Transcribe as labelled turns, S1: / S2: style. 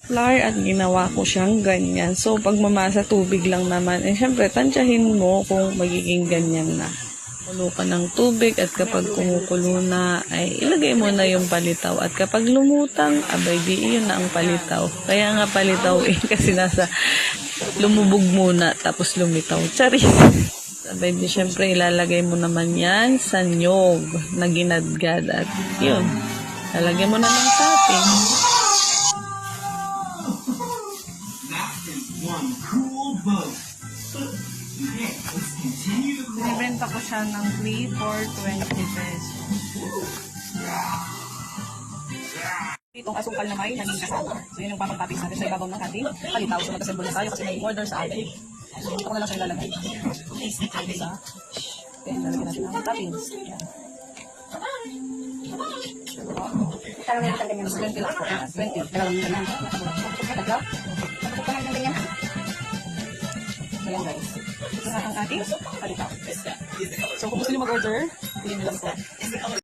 S1: flour at ginawa ko siyang ganyan. So, pag mamasa tubig lang naman, syempre, tansyahin mo kung magiging ganyan na. Kulo ka ng tubig at kapag kumukulo na, ay ilagay mo na yung palitaw. At kapag lumutang, abay, di yun na ang palitaw. Kaya nga palitaw kasi nasa lumubog muna, tapos lumitaw. Charis! Abay, di syempre, ilalagay mo naman yan sa nyog na ginadgad. At yun, lalagyan mo na ng topping. Binibenta ko siya ng 3 for 20 pesos. Itong asukal na may naging kasama. So yun yung papang-toppings natin sa ibabaw ng ating palitaw. So mag-assemble na tayo kasi may order sa atin. So ito ko na lang siya ilalagay. Isa. Then lalagyan natin ang toppings.
S2: Parang meron kang ganyan.
S1: 20 lang po. 20. Kailangan mo na.
S2: Tatlo? Parang kang ganyan.
S1: Ayan guys. Ito na ang ating palitaw. So kung gusto nyo mag-order, piliin nyo lang po.